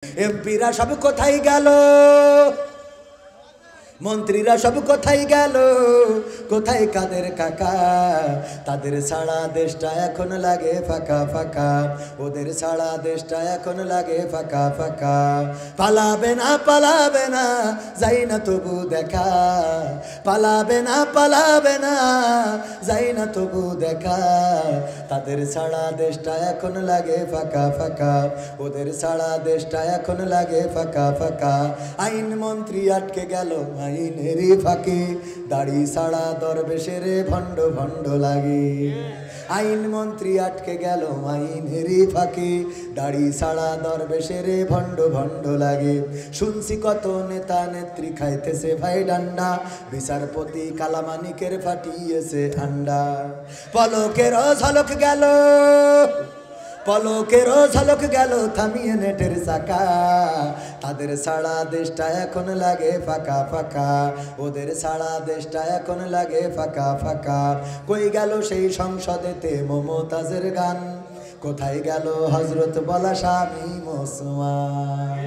এমপিরা সব কোথায় গেল, মন্ত্রীরা সব কোথায় গেল, কোথায় কাদের কাকা? তাদের ছাড়া দেশটা এখন লাগে ফাঁকা ফাঁকা, ওদের ছাড়া দেশটা এখন লাগে ফাঁকা ফাঁকা। পালাবে না যাই না তবু দেখা, পালাবে না যাই না তবু দেখা। তাদের ছাড়া দেশটা এখন লাগে ফাঁকা ফাঁকা, ওদের ছাড়া দেশটা এখন লাগে ফাঁকা ফাঁকা। আইন মন্ত্রী আটকে গেল আইনেরই ফাঁকে, দাড়ি ছাড়া দরবেশের ভণ্ড ভণ্ড লাগে। আইন মন্ত্রী আটকে গেল আইনেরই ফাঁকে, দাড়ি ছাড়া দরবেশের ভণ্ড ভণ্ড লাগে। শুনছি কত নেতা নেত্রী খাইতেছে ভাই ডান্ডা, বিচারপতি কালামানিকের ফাটিয়েছে ঠান্ডা। পলকেরও ঝলক গেল, পলকেরও ঝলক গেল থামিয়ে নেটের চাকা। তাদের ছাড়া দেশটা এখন লাগে ফাঁকা ফাঁকা, ওদের ছাড়া দেশটা এখন লাগে ফাঁকা ফাঁকা। কই গেল সেই সংসদেতে মমতাজের গান, কোথায় গেল হজরত বলা স্বামী মুসলমান?